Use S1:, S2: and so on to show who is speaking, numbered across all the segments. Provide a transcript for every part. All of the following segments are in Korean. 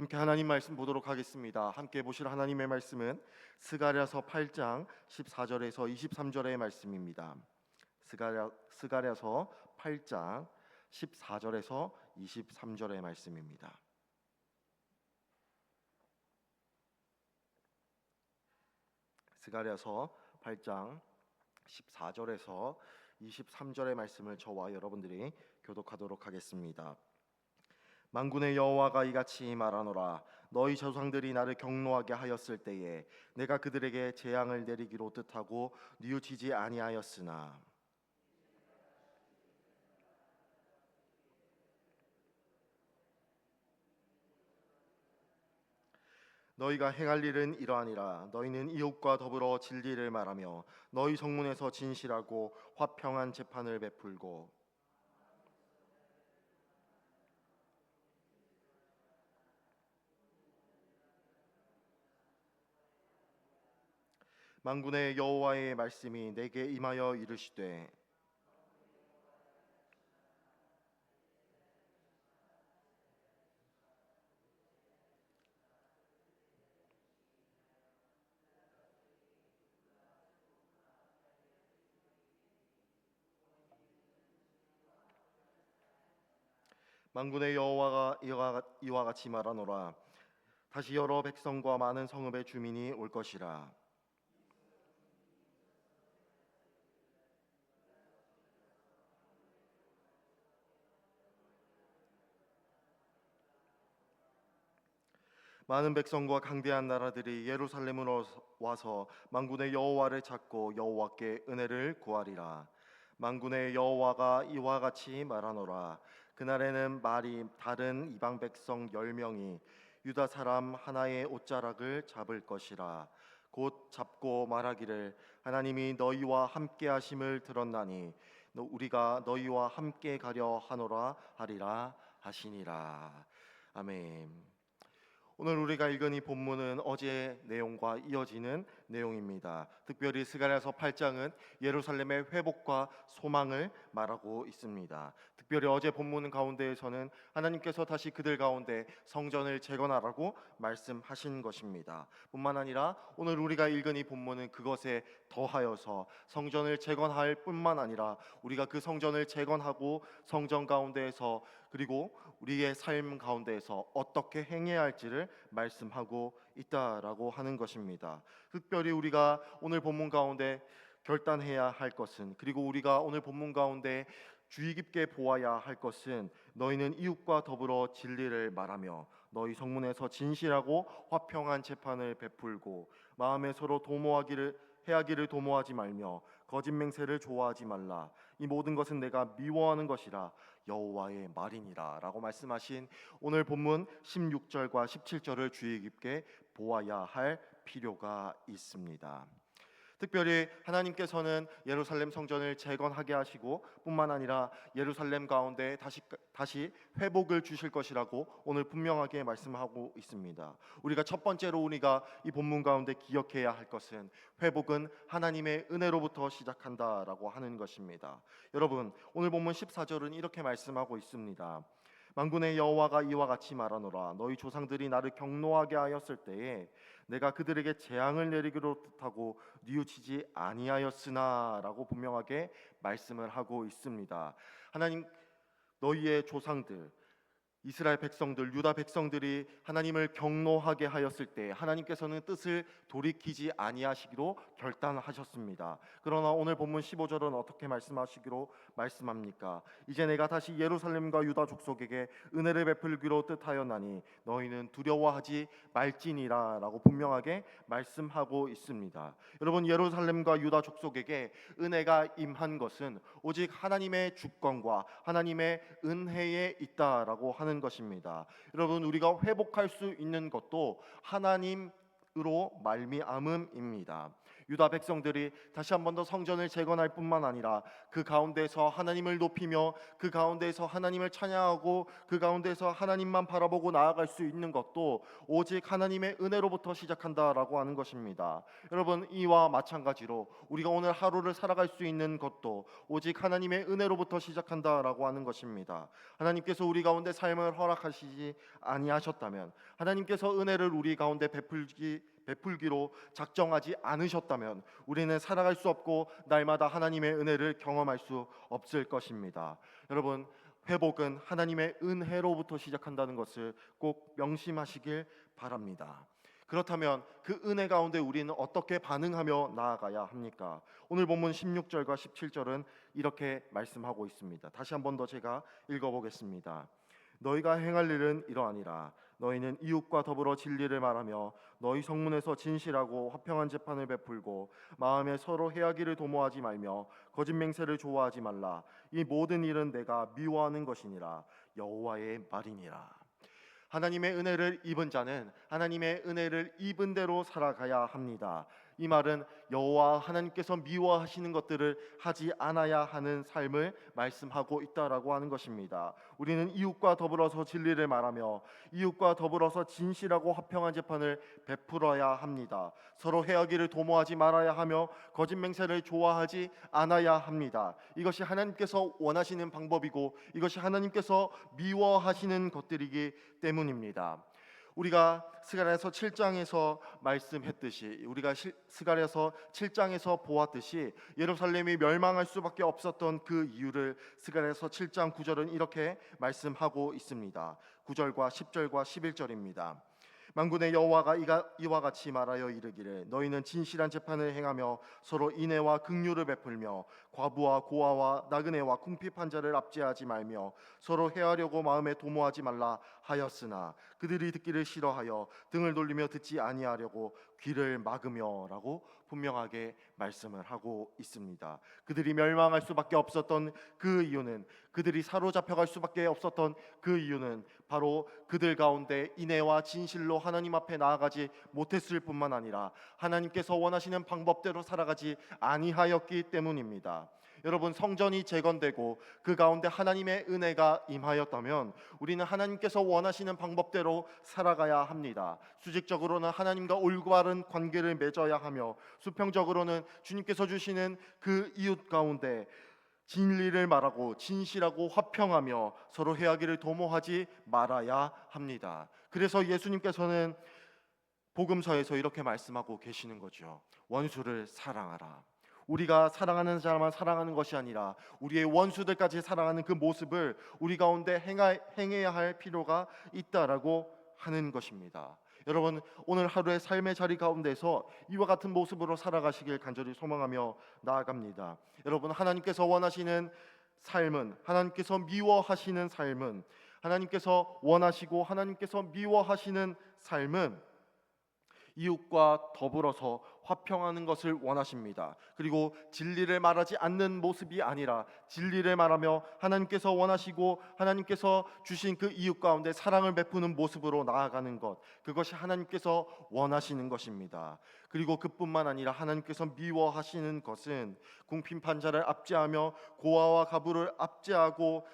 S1: 함께 하나님 말씀 보도록 하겠습니다. 함께 보실 하나님의 말씀은 스가랴서 8장 14절에서 23절의 말씀입니다. 스가랴서 8장 14절에서 23절의 말씀입니다. 스가랴서 8장 14절에서 23절의 말씀을 저와 여러분들이 교독하도록 하겠습니다. 만군의 여호와가 이같이 말하노라. 너희 조상들이 나를 경노하게 하였을 때에 내가 그들에게 재앙을 내리기로 뜻하고 뉘우치지 아니하였으나 너희가 행할 일은 이러하니라. 너희는 이웃과 더불어 진리를 말하며 너희 성문에서 진실하고 화평한 재판을 베풀고 만군의 여호와의 말씀이 내게 임하여 이르시되 만군의 여호와가 이와 같이 말하노라. 다시 여러 백성과 많은 성읍의 주민이 올 것이라. 많은 백성과 강대한 나라들이 예루살렘으로 와서 만군의 여호와를 찾고 여호와께 은혜를 구하리라. 만군의 여호와가 이와 같이 말하노라. 그날에는 말이 다른 이방 백성 10명이 유다 사람 하나의 옷자락을 잡을 것이라. 곧 잡고 말하기를 하나님이 너희와 함께 하심을 들었나니 우리가 너희와 함께 가려 하노라 하리라 하시니라. 아멘. 오늘 우리가 읽은 이 본문은 어제의 내용과 이어지는 내용입니다. 특별히 스가랴서 8장은 예루살렘의 회복과 소망을 말하고 있습니다. 특별히 어제 본문 가운데에서는 하나님께서 다시 그들 가운데 성전을 재건하라고 말씀하신 것입니다. 뿐만 아니라 오늘 우리가 읽은 이 본문은 그것에 더하여서 성전을 재건할 뿐만 아니라 우리가 그 성전을 재건하고 성전 가운데에서 그리고 우리의 삶 가운데에서 어떻게 행해야 할지를 말씀하고 있다라고 하는 것입니다. 특별히 우리가 오늘 본문 가운데 결단해야 할 것은, 그리고 우리가 오늘 본문 가운데 주의 깊게 보아야 할 것은, 너희는 이웃과 더불어 진리를 말하며 너희 성문에서 진실하고 화평한 재판을 베풀고 마음에 서로 해하기를 도모하지 말며 거짓 맹세를 좋아하지 말라. 이 모든 것은 내가 미워하는 것이라 여호와의 말이니라 라고 말씀하신 오늘 본문 16절과 17절을 주의 깊게 보아야 할 필요가 있습니다. 특별히 하나님께서는 예루살렘 성전을 재건하게 하시고 뿐만 아니라 예루살렘 가운데 다시 회복을 주실 것이라고 오늘 분명하게 말씀하고 있습니다. 우리가 첫 번째로 우리가 이 본문 가운데 기억해야 할 것은 회복은 하나님의 은혜로부터 시작한다라고 하는 것입니다. 여러분, 오늘 본문 14절은 이렇게 말씀하고 있습니다. 만군의 여호와가 이와 같이 말하노라. 너희 조상들이 나를 경노하게 하였을 때에 내가 그들에게 재앙을 내리기로 뜻하고 뉘우치지 아니하였으나 라고 분명하게 말씀을 하고 있습니다. 하나님, 너희의 조상들 이스라엘 백성들, 유다 백성들이 하나님을 경노하게 하였을 때 하나님께서는 뜻을 돌이키지 아니하시기로 결단하셨습니다. 그러나 오늘 본문 15절은 어떻게 말씀합니까? 이제 내가 다시 예루살렘과 유다 족속에게 은혜를 베풀기로 뜻하였나니 너희는 두려워하지 말지니라 라고 분명하게 말씀하고 있습니다. 여러분, 예루살렘과 유다 족속에게 은혜가 임한 것은 오직 하나님의 주권과 하나님의 은혜에 있다라고 하는 것입니다. 여러분, 우리가 회복할 수 있는 것도 하나님으로 말미암음입니다. 유다 백성들이 다시 한 번 더 성전을 재건할 뿐만 아니라 그 가운데서 하나님을 높이며 그 가운데서 하나님을 찬양하고 그 가운데서 하나님만 바라보고 나아갈 수 있는 것도 오직 하나님의 은혜로부터 시작한다라고 하는 것입니다. 여러분, 이와 마찬가지로 우리가 오늘 하루를 살아갈 수 있는 것도 오직 하나님의 은혜로부터 시작한다라고 하는 것입니다. 하나님께서 우리 가운데 삶을 허락하시지 아니하셨다면, 하나님께서 은혜를 우리 가운데 베풀기로 작정하지 않으셨다면 우리는 살아갈 수 없고 날마다 하나님의 은혜를 경험할 수 없을 것입니다. 여러분, 회복은 하나님의 은혜로부터 시작한다는 것을 꼭 명심하시길 바랍니다. 그렇다면 그 은혜 가운데 우리는 어떻게 반응하며 나아가야 합니까? 오늘 본문 16절과 17절은 이렇게 말씀하고 있습니다. 다시 한 번 더 제가 읽어보겠습니다. 너희가 행할 일은 이러하니라. 너희는 이웃과 더불어 진리를 말하며 너희 성문에서 진실하고 화평한 재판을 베풀고 마음에 서로 해하기를 도모하지 말며 거짓 맹세를 좋아하지 말라. 이 모든 일은 내가 미워하는 것이니라. 여호와의 말이니라. 하나님의 은혜를 입은 자는 하나님의 은혜를 입은 대로 살아가야 합니다. 이 말은 여호와 하나님께서 미워하시는 것들을 하지 않아야 하는 삶을 말씀하고 있다라고 하는 것입니다. 우리는 이웃과 더불어서 진리를 말하며 이웃과 더불어서 진실하고 화평한 재판을 베풀어야 합니다. 서로 해하기를 도모하지 말아야 하며 거짓 맹세를 좋아하지 않아야 합니다. 이것이 하나님께서 원하시는 방법이고 이것이 하나님께서 미워하시는 것들이기 때문입니다. 우리가 스가랴서 7장에서 말씀했듯이, 우리가 스가랴서 7장에서 보았듯이 예루살렘이 멸망할 수밖에 없었던 그 이유를 스가랴서 7장 9절은 이렇게 말씀하고 있습니다. 9절과 10절과 11절입니다. 만군의 여호와가 이와 같이 말하여 이르기를 너희는 진실한 재판을 행하며 서로 인애와 긍휼을 베풀며 과부와 고아와 나그네와 궁핍한 자를 압제하지 말며 서로 해하려고 마음에 도모하지 말라 하였으나 그들이 듣기를 싫어하여 등을 돌리며 듣지 아니하려고 귀를 막으며라고 분명하게 말씀을 하고 있습니다. 그들이 멸망할 수밖에 없었던 그 이유는, 그들이 사로잡혀갈 수밖에 없었던 그 이유는 바로 그들 가운데 인애와 진실로 하나님 앞에 나아가지 못했을 뿐만 아니라 하나님께서 원하시는 방법대로 살아가지 아니하였기 때문입니다. 여러분, 성전이 재건되고 그 가운데 하나님의 은혜가 임하였다면 우리는 하나님께서 원하시는 방법대로 살아가야 합니다. 수직적으로는 하나님과 올바른 관계를 맺어야 하며 수평적으로는 주님께서 주시는 그 이웃 가운데 진리를 말하고 진실하고 화평하며 서로 해하기를 도모하지 말아야 합니다. 그래서 예수님께서는 복음서에서 이렇게 말씀하고 계시는 거죠. 원수를 사랑하라. 우리가 사랑하는 사람만 사랑하는 것이 아니라 우리의 원수들까지 사랑하는 그 모습을 우리 가운데 행해야 할 필요가 있다라고 하는 것입니다. 여러분, 오늘 하루의 삶의 자리 가운데서 이와 같은 모습으로 살아가시길 간절히 소망하며 나아갑니다. 여러분, 하나님께서 원하시는 삶은, 하나님께서 미워하시는 삶은, 하나님께서 원하시고 하나님께서 미워하시는 삶은 이웃과 더불어서 화평하는 것을 원하십니다. 그리고 진리를 말하지 않는 모습이 아니라 진리를 말하며 하나님께서 원하시고 하나님께서 주신 그 이웃 가운데 사랑을 베푸는 모습으로 나아가는 것, 그것이 하나님께서 원하시는 것입니다. 그리고 그뿐만 아니라 하나님께서 미워하시는 것은 궁핍한 자를 압제하며 고아와 가부를 압제하고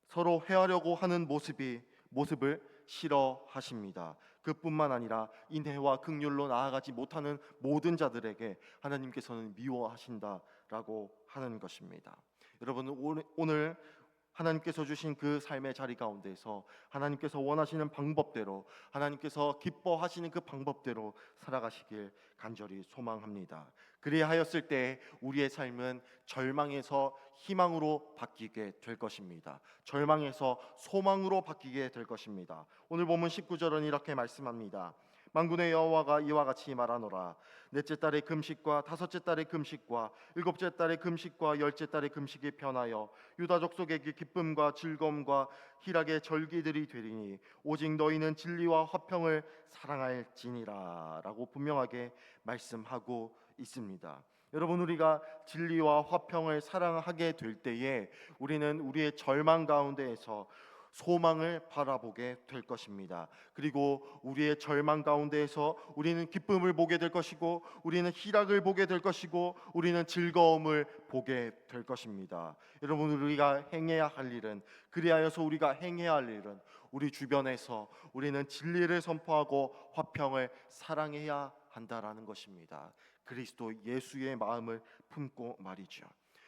S1: 서로 해하려고 하는 모습을 싫어하십니다. 그뿐만 아니라 인애와 긍휼로 나아가지 못하는 모든 자들에게 하나님께서는 미워하신다라고 하는 것입니다. 여러분, 오늘 하나님께서 주신 그 삶의 자리 가운데서 하나님께서 원하시는 방법대로, 하나님께서 기뻐하시는 그 방법대로 살아가시길 간절히 소망합니다. 그리하였을 때 우리의 삶은 절망에서 희망으로 바뀌게 될 것입니다. 절망에서 소망으로 바뀌게 될 것입니다. 오늘 본문 19절은 이렇게 말씀합니다. 만군의 여호와가 이와 같이 말하노라. 넷째 달의 금식과 다섯째 달의 금식과 일곱째 달의 금식과 열째 달의 금식이 변하여 유다 족속에게 기쁨과 즐거움과 희락의 절기들이 되리니 오직 너희는 진리와 화평을 사랑할지니라 라고 분명하게 말씀하고 있습니다. 여러분, 우리가 진리와 화평을 사랑하게 될 때에 우리는 우리의 절망 가운데에서 소망을 바라보게 될 것입니다. 그리고 우리의 절망 가운데에서 우리는 기쁨을 보게 될 것이고, 우리는 희락을 보게 될 것이고, 우리는 즐거움을 보게 될 것입니다. 여러분, 우리가 행해야 할 일은, 그리하여서 우리가 행해야 할 일은 우리 주변에서 우리는 진리를 선포하고 화평을 사랑해야 한다라는 것입니다. 그리스도 예수의 마음을 품고 말이죠.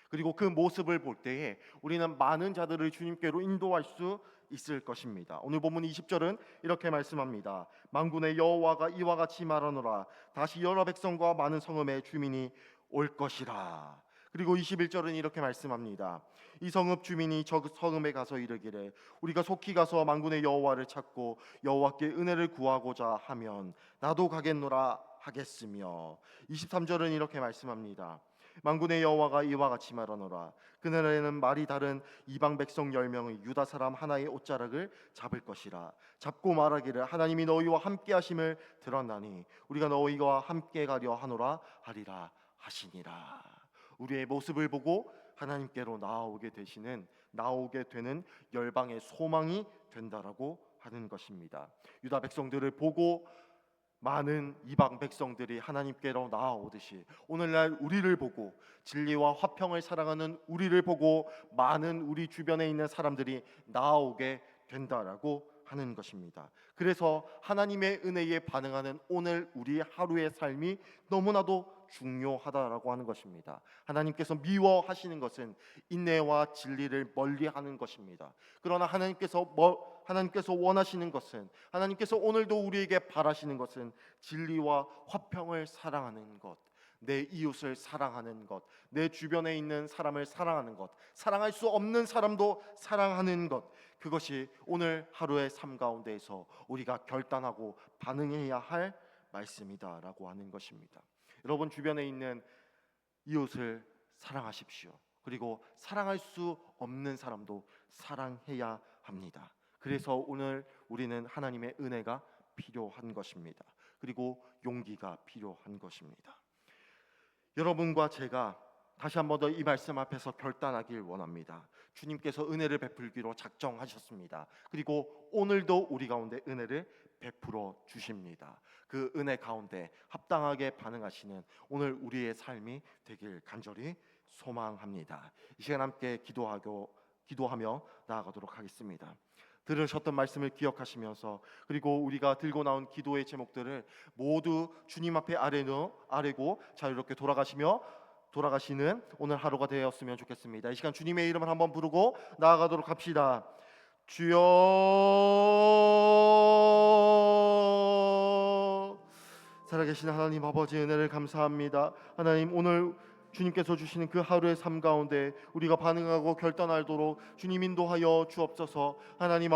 S1: 그리고 그 모습을 볼 때에 우리는 많은 자들을 주님께로 인도할 수 있을 것입니다. 오늘 본문 20절은 이렇게 말씀합니다. 만군의 여호와가 이와 같이 말하노라. 다시 여러 백성과 많은 성읍의 주민이 올 것이라. 그리고 21절은 이렇게 말씀합니다. 이 성읍 주민이 저 성읍에 가서 이르기를 우리가 속히 가서 만군의 여호와를 찾고 여호와께 은혜를 구하고자 하면 나도 가겠노라 하겠으며, 23절은 이렇게 말씀합니다. 만군의 여호와가 이와 같이 말하노라. 그날에는 말이 다른 이방 백성 10명의 유다 사람 하나의 옷자락을 잡을 것이라. 잡고 말하기를 하나님이 너희와 함께 하심을 들었나니 우리가 너희와 함께 가려 하노라 하리라 하시니라. 우리의 모습을 보고 하나님께로 나오게 되는 열방의 소망이 된다라고 하는 것입니다. 유다 백성들을 보고 많은 이방 백성들이 하나님께로 나아오듯이 오늘날 우리를 보고 진리와 화평을 사랑하는 우리를 보고 많은 우리 주변에 있는 사람들이 나아오게 된다라고 하는 것입니다. 그래서 하나님의 은혜에 반응하는 오늘 우리 하루의 삶이 너무나도 중요하다라고 하는 것입니다. 하나님께서 미워하시는 것은 인내와 진리를 멀리하는 것입니다. 그러나 하나님께서 원하시는 것은, 하나님께서 오늘도 우리에게 바라시는 것은 진리와 화평을 사랑하는 것, 내 이웃을 사랑하는 것, 내 주변에 있는 사람을 사랑하는 것, 사랑할 수 없는 사람도 사랑하는 것, 그것이 오늘 하루의 삶 가운데에서 우리가 결단하고 반응해야 할 말씀이다라고 하는 것입니다. 여러분, 주변에 있는 이웃을 사랑하십시오. 그리고 사랑할 수 없는 사람도 사랑해야 합니다. 그래서 오늘 우리는 하나님의 은혜가 필요한 것입니다. 그리고 용기가 필요한 것입니다. 여러분과 제가 다시 한 번 더 이 말씀 앞에서 결단하길 원합니다. 주님께서 은혜를 베풀기로 작정하셨습니다. 그리고 오늘도 우리 가운데 은혜를 베풀어 주십니다. 그 은혜 가운데 합당하게 반응하시는 오늘 우리의 삶이 되길 간절히 소망합니다. 이 시간 함께 기도하며 나아가도록 하겠습니다. 들으셨던 말씀을 기억하시면서, 그리고 우리가 들고 나온 기도의 제목들을 모두 주님 앞에 아뢰고 자유롭게 돌아가시는 오늘 하루가 되었으면 좋겠습니다. 이 시간 주님의 이름을 한번 부르고 나아가도록 합시다. 주여, 살아계신 하나님 아버지, 은혜를 감사합니다. 하나님, 오늘 주님께서 주시는 그 하루의 삶 가운데 우리가 반응하고 결단하도록 주님 인도하여 주옵소서. 하나님